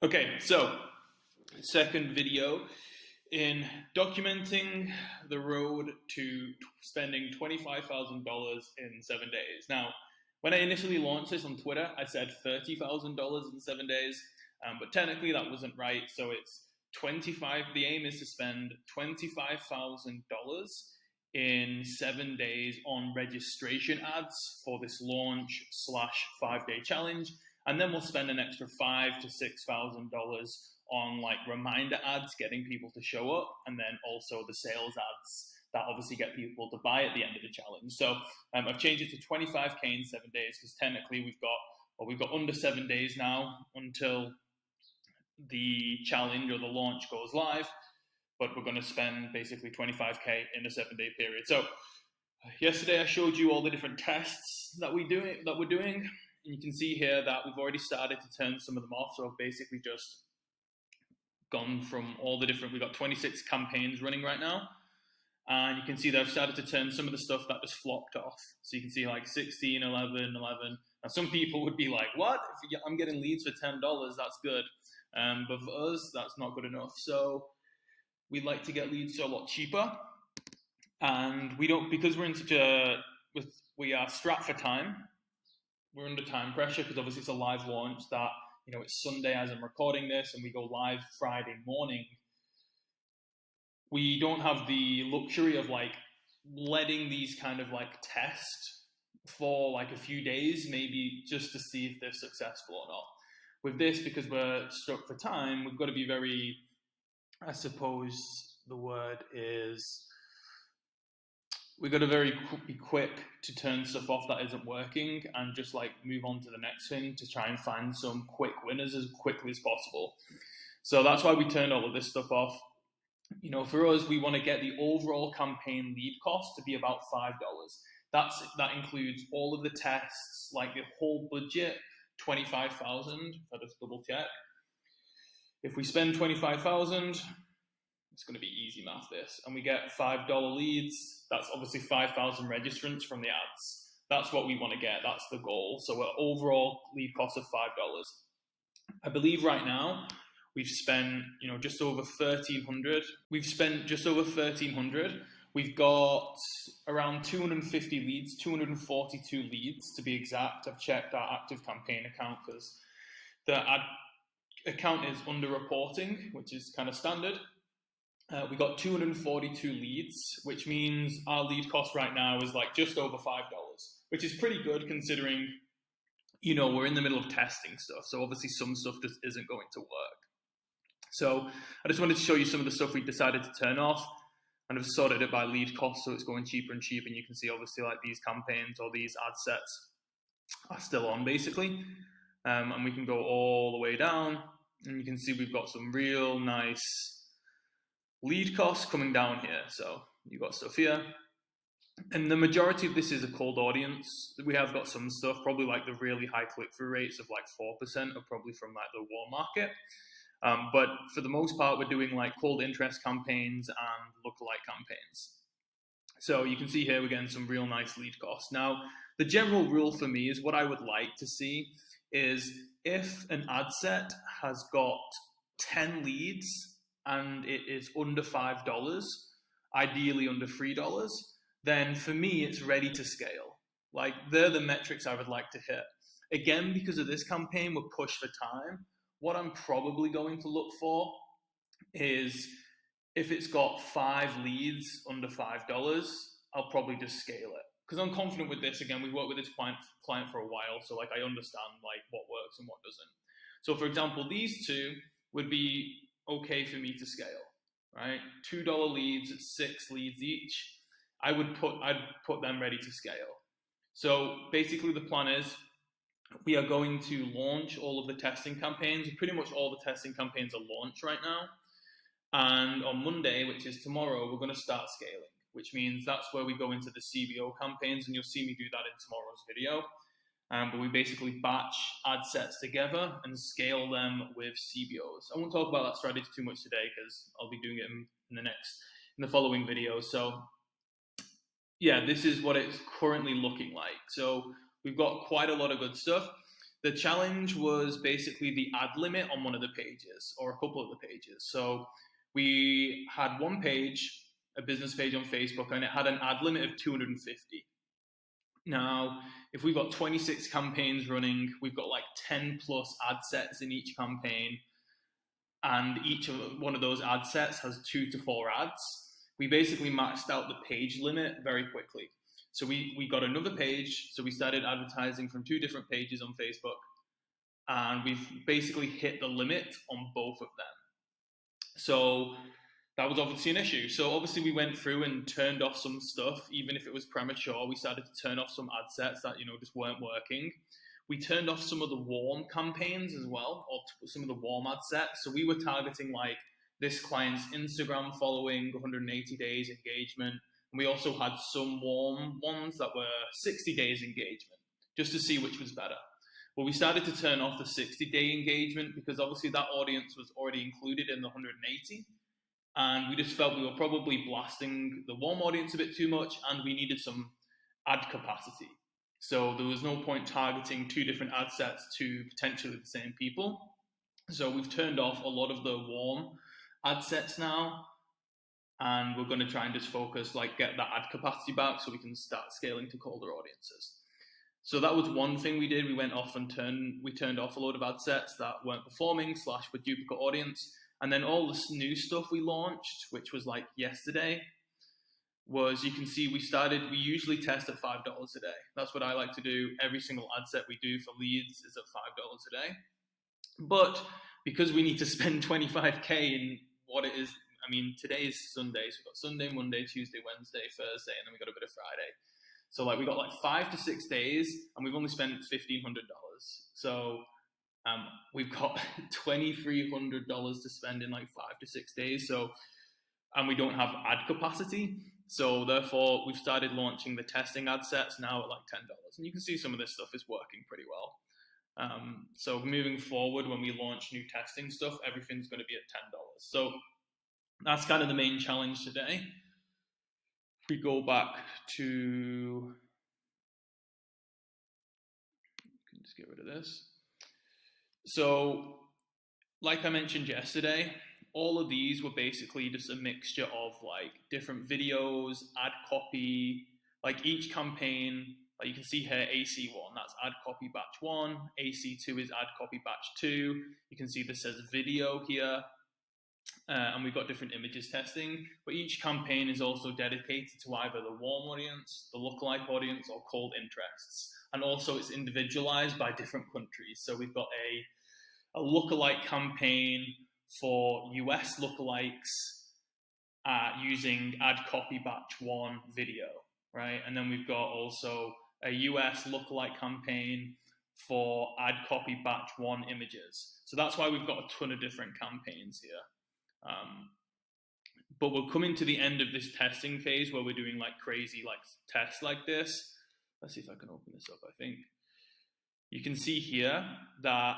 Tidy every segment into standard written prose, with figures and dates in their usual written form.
Okay, so second video in documenting the road to spending $25,000 in 7 days. Now, when I initially launched this on Twitter, I said $30,000 in 7 days, but technically that wasn't right. So it's 25. The aim is to spend $25,000 in 7 days on registration ads for this launch / 5-day challenge. And then we'll spend an extra $5,000 to $6,000 on like reminder ads, getting people to show up, and then also the sales ads that obviously get people to buy at the end of the challenge. So I've changed it to 25K in 7 days because technically we've got under 7 days now until the challenge or the launch goes live, but we're going to spend basically 25K in a 7-day period. So yesterday I showed you all the different tests that we're doing. And you can see here that we've already started to turn some of them off. So I've basically just gone from all the different, we've got 26 campaigns running right now. And you can see that I've started to turn some of the stuff that just flopped off. So you can see like 16, 11, 11. Now some people would be like, what? If I'm getting leads for $10, that's good. But for us, that's not good enough. So we'd like to get leads a lot cheaper. And we don't, because we're in such we are strapped for time. We're under time pressure because obviously it's a live launch that, it's Sunday as I'm recording this and we go live Friday morning. We don't have the luxury of like letting these kind of like test for like a few days, maybe just to see if they're successful or not. With this, because we're stuck for time, we've got to be very, I suppose the word is, we've got to be quick to turn stuff off that isn't working and just like move on to the next thing to try and find some quick winners as quickly as possible. So that's why we turned all of this stuff off. For us, we want to get the overall campaign lead cost to be about $5. That includes all of the tests, like the whole budget, $25,000. If I just double check, if we spend $25,000. It's going to be easy math this. And we get $5 leads. That's obviously 5,000 registrants from the ads. That's what we want to get. That's the goal. So our overall lead cost of $5. I believe right now we've spent, just over 1,300. We've spent just over 1,300. We've got around 250 leads, 242 leads to be exact. I've checked our active campaign account because the ad account is under reporting, which is kind of standard. We got 242 leads, which means our lead cost right now is like just over $5, which is pretty good considering, we're in the middle of testing stuff. So obviously some stuff just isn't going to work. So I just wanted to show you some of the stuff we decided to turn off, and I've sorted it by lead cost. So it's going cheaper and cheaper. And you can see obviously like these campaigns or these ad sets are still on basically. And we can go all the way down and you can see we've got some real nice lead costs coming down here. So you've got stuff here. And the majority of this is a cold audience. We have got some stuff, probably like the really high click-through rates of like 4% are probably from like the warm market. But for the most part, we're doing like cold interest campaigns and lookalike campaigns. So you can see here we're getting some real nice lead costs. Now, the general rule for me is what I would like to see is if an ad set has got 10 leads and it is under $5, ideally under $3, then for me, it's ready to scale. Like they're the metrics I would like to hit. Again, because of this campaign, we're pushed for time. What I'm probably going to look for is if it's got 5 leads under $5, I'll probably just scale it. Because I'm confident with this. Again, we've worked with this client for a while, so like I understand like what works and what doesn't. So for example, these two would be okay for me to scale, right? $2 leads at 6 leads each. I'd put them ready to scale. So basically the plan is we are going to launch all of the testing campaigns. Pretty much all the testing campaigns are launched right now. And on Monday, which is tomorrow, we're going to start scaling, which means that's where we go into the CBO campaigns, and you'll see me do that in tomorrow's video. But we basically batch ad sets together and scale them with CBOs. I won't talk about that strategy too much today because I'll be doing it in the following video. So yeah, this is what it's currently looking like. So we've got quite a lot of good stuff. The challenge was basically the ad limit on one of the pages, or a couple of the pages. So we had one page, a business page on Facebook, and it had an ad limit of 250. Now, if we've got 26 campaigns running, we've got like 10 plus ad sets in each campaign, and each of one of those ad sets has 2 to 4 ads. We basically maxed out the page limit very quickly. So we got another page, so we started advertising from 2 different pages on Facebook, and we've basically hit the limit on both of them. So that was obviously an issue. So obviously we went through and turned off some stuff, even if it was premature. We started to turn off some ad sets that, just weren't working. We turned off some of the warm campaigns as well, or some of the warm ad sets. So we were targeting like this client's Instagram following, 180 days engagement. And we also had some warm ones that were 60 days engagement, just to see which was better. Well, we started to turn off the 60-day engagement because obviously that audience was already included in the 180. And we just felt we were probably blasting the warm audience a bit too much, and we needed some ad capacity. So there was no point targeting 2 different ad sets to potentially the same people. So we've turned off a lot of the warm ad sets now, and we're going to try and just focus, get that ad capacity back so we can start scaling to colder audiences. So that was one thing we did. We went off and turned off a load of ad sets that weren't performing / with duplicate audience. And then all this new stuff we launched, which was like yesterday, was, you can see we usually test at $5 a day. That's what I like to do. Every single ad set we do for leads is at $5 a day. But because we need to spend 25K in what it is, today is Sunday. So we've got Sunday, Monday, Tuesday, Wednesday, Thursday, and then we got a bit of Friday. So we got 5 to 6 days, and we've only spent $1,500. So we've got $2,300 to spend in 5 to 6 days. So, and we don't have ad capacity. So therefore, we've started launching the testing ad sets now at $10. And you can see some of this stuff is working pretty well. So moving forward, when we launch new testing stuff, everything's going to be at $10. So that's kind of the main challenge today. If we go back to, just get rid of this. So, like I mentioned yesterday, all of these were basically just a mixture of different videos, ad copy, each campaign, you can see here AC1, that's ad copy batch 1, AC2 is ad copy batch 2, you can see this says video here, and we've got different images testing, but each campaign is also dedicated to either the warm audience, the lookalike audience, or cold interests. And also it's individualized by different countries. So we've got a lookalike campaign for US lookalikes using ad copy batch 1 video, right? And then we've got also a US lookalike campaign for ad copy batch 1 images. So that's why we've got a ton of different campaigns here. But we're coming to the end of this testing phase where we're doing crazy tests like this. Let's see if I can open this up. I think you can see here that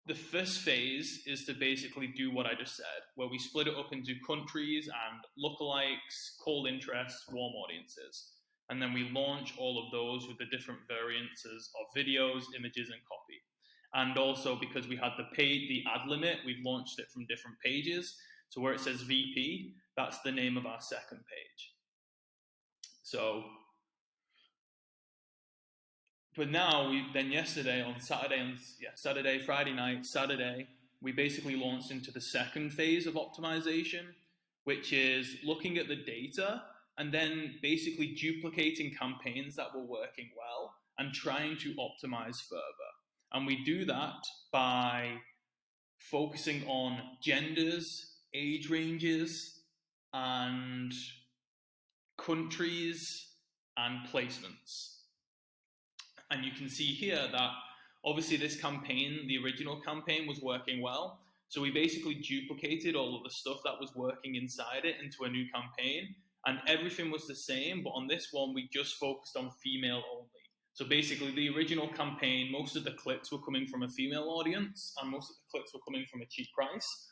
the first phase is to basically do what I just said, where we split it up into countries and lookalikes, cold interests, warm audiences. And then we launch all of those with the different variances of videos, images, and copy. And also because we had the ad limit, we've launched it from different pages. So where it says VP, that's the name of our second page. So, but now yesterday on Saturday, Friday night, Saturday, we basically launched into the second phase of optimization, which is looking at the data and then basically duplicating campaigns that were working well and trying to optimize further. And we do that by focusing on genders, age ranges, and countries and placements. And you can see here that obviously this campaign, the original campaign, was working well. So we basically duplicated all of the stuff that was working inside it into a new campaign, and everything was the same, but on this one, we just focused on female only. So basically the original campaign, most of the clicks were coming from a female audience and most of the clicks were coming from a cheap price.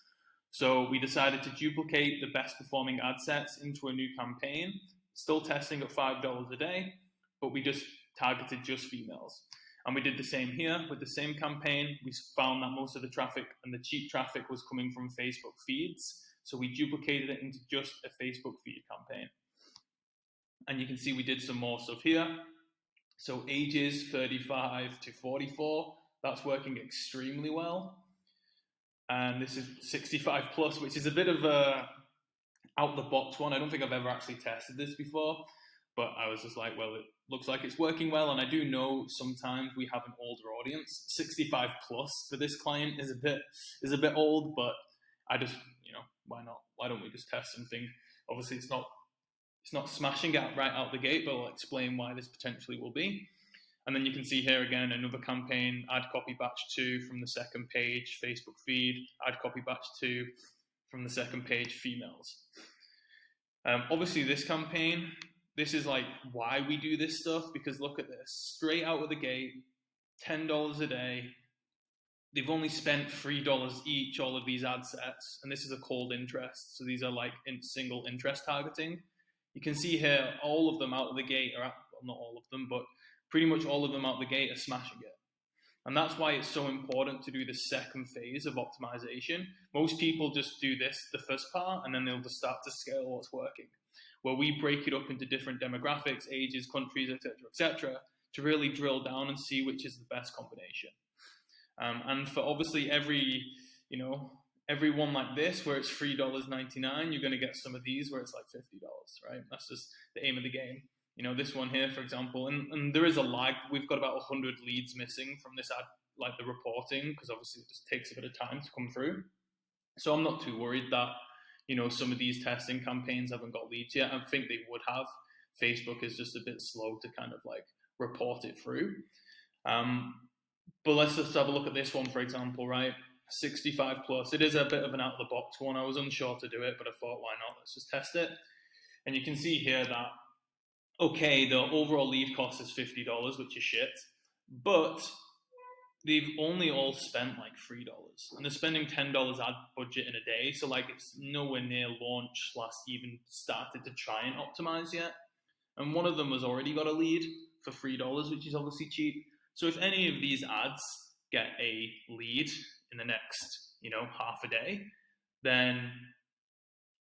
So we decided to duplicate the best performing ad sets into a new campaign, still testing at $5 a day, but we just targeted just females. And we did the same here with the same campaign. We found that most of the traffic and the cheap traffic was coming from Facebook feeds. So we duplicated it into just a Facebook feed campaign. And you can see we did some more stuff here. So ages 35 to 44, that's working extremely well. And this is 65 plus, which is a bit of a out the box one. I don't think I've ever actually tested this before, but I was just like, well, it looks like it's working well. And I do know sometimes we have an older audience. 65 plus for this client is a bit old, but I just, why not? Why don't we just test something? Obviously, it's not smashing it right out the gate, but I'll explain why this potentially will be. And then you can see here again, another campaign, add copy batch 2 from the second page, Facebook feed, add copy batch 2 from the second page, females. Obviously this campaign, this is like why we do this stuff, because look at this, straight out of the gate, $10 a day. They've only spent $3 each, all of these ad sets, and this is a cold interest. So these are like single interest targeting. You can see here, all of them out of the gate are, well, not all of them, but pretty much all of them out the gate are smashing it. And that's why it's so important to do the second phase of optimization. Most people just do this, the first part, and then they'll just start to scale what's working. Where we break it up into different demographics, ages, countries, etc., to really drill down and see which is the best combination. And for obviously every one like this, where it's $3.99, you're going to get some of these where it's like $50, right? That's just the aim of the game. This one here, for example, and there is a lag. We've got about 100 leads missing from this ad, like the reporting, because obviously it just takes a bit of time to come through. So I'm not too worried that, some of these testing campaigns haven't got leads yet. I think they would have. Facebook is just a bit slow to kind of like report it through. But let's just have a look at this one, for example, right? 65 plus. It is a bit of an out of the box one. I was unsure to do it, but I thought, why not? Let's just test it. And you can see here that, okay, the overall lead cost is $50, which is shit, but they've only all spent like $3, and they're spending $10 ad budget in a day. So like it's nowhere near launch / even started to try and optimize yet. And one of them has already got a lead for $3, which is obviously cheap. So if any of these ads get a lead in the next, half a day, then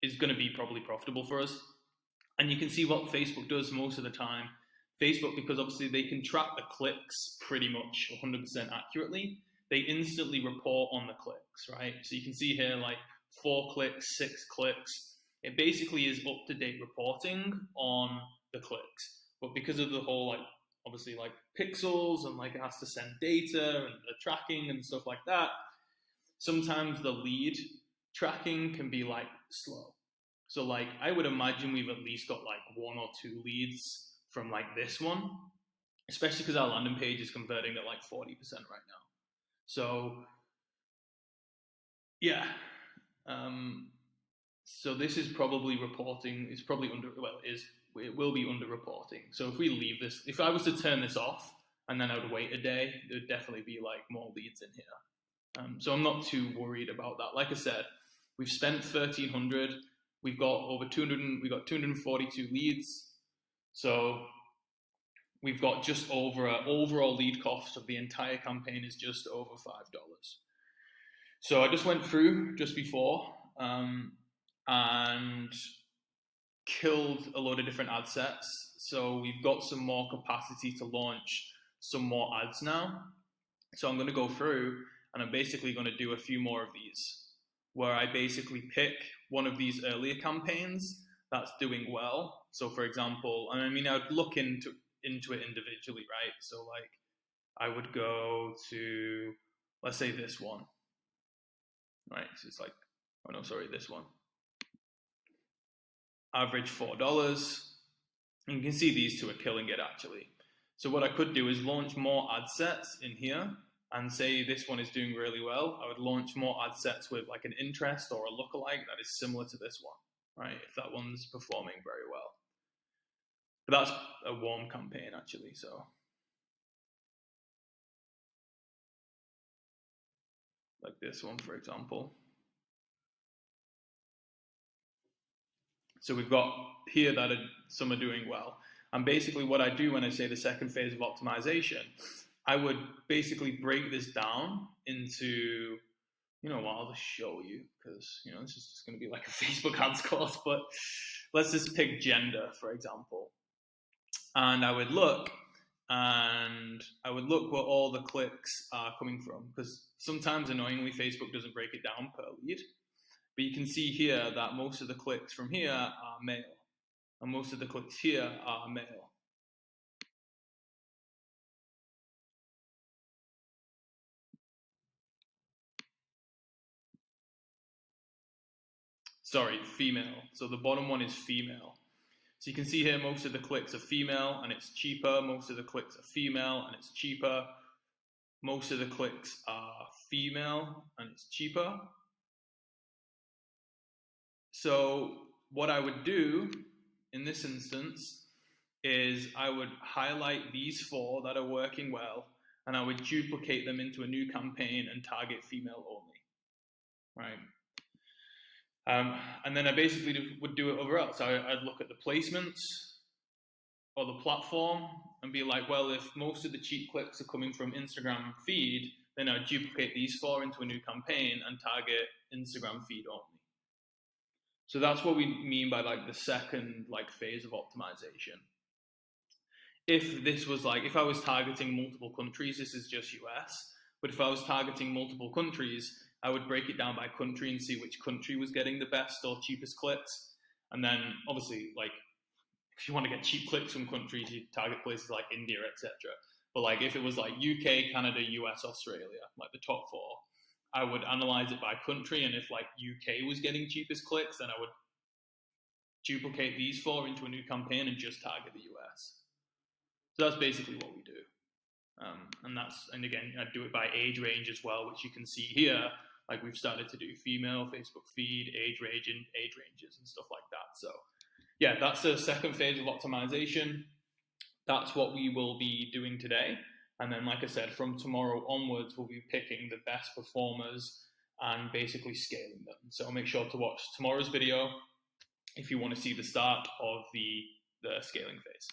it's going to be probably profitable for us. And you can see what Facebook does most of the time. Facebook, because obviously they can track the clicks pretty much 100% accurately, they instantly report on the clicks, right? So you can see here like 4 clicks, 6 clicks. It basically is up-to-date reporting on the clicks. But because of the whole obviously pixels and it has to send data and the tracking and stuff like that, sometimes the lead tracking can be slow. So I would imagine we've at least got 1 or 2 leads from this one, especially because our landing page is converting at 40% right now. So yeah, so this is probably reporting. It's probably it will be under reporting. So if we leave this, if I was to turn this off and then I would wait a day, there would definitely be more leads in here. So I'm not too worried about that. Like I said, we've spent 1,300. We've got over 200. We got 242 leads. So we've got just over overall lead cost of the entire campaign is just over $5. So I just went through just before and killed a load of different ad sets. So we've got some more capacity to launch some more ads now. So I'm going to go through and I'm basically going to do a few more of these where I basically pick one of these earlier campaigns that's doing well. So for example, I would look into it individually, right? So I would go to, let's say this one, right? So it's this one. Average $4. And you can see these two are killing it actually. So what I could do is launch more ad sets in here and say this one is doing really well. I would launch more ad sets with an interest or a lookalike that is similar to this one, right? If that one's performing very well. But that's a warm campaign actually, so. Like this one, for example. So we've got here that some are doing well. And basically what I do when I say the second phase of optimization I would basically break this down into, I'll just show you because, this is just going to be like a Facebook ads course, but let's just pick gender, for example. And I would look where all the clicks are coming from, because sometimes annoyingly Facebook doesn't break it down per lead. But you can see here that most of the clicks from here are male, and most of the clicks here are male. Sorry, female. So the bottom one is female. So you can see here most of the clicks are female and it's cheaper. Most of the clicks are female and it's cheaper. Most of the clicks are female and it's cheaper. So what I would do in this instance is I would highlight these 4 that are working well, and I would duplicate them into a new campaign and target female only, right? And then I basically would do it over else. I'd look at the placements or the platform and be like, well, if most of the cheap clicks are coming from Instagram feed, then I'd duplicate these 4 into a new campaign and target Instagram feed only. So that's what we mean by like the second phase of optimization. If this was if I was targeting multiple countries, this is just US, but if I was targeting multiple countries, I would break it down by country and see which country was getting the best or cheapest clicks. And then obviously, if you want to get cheap clicks from countries, you target places like India, etc. But if it was UK, Canada, US, Australia, the top 4, I would analyze it by country. And if UK was getting cheapest clicks, then I would duplicate these 4 into a new campaign and just target the US. So that's basically what we do. And again, I do it by age range as well, which you can see here. We've started to do female, Facebook feed, age ranges and stuff like that. So yeah, that's the second phase of optimization. That's what we will be doing today. And then, like I said, from tomorrow onwards, we'll be picking the best performers and basically scaling them. So make sure to watch tomorrow's video if you want to see the start of the scaling phase.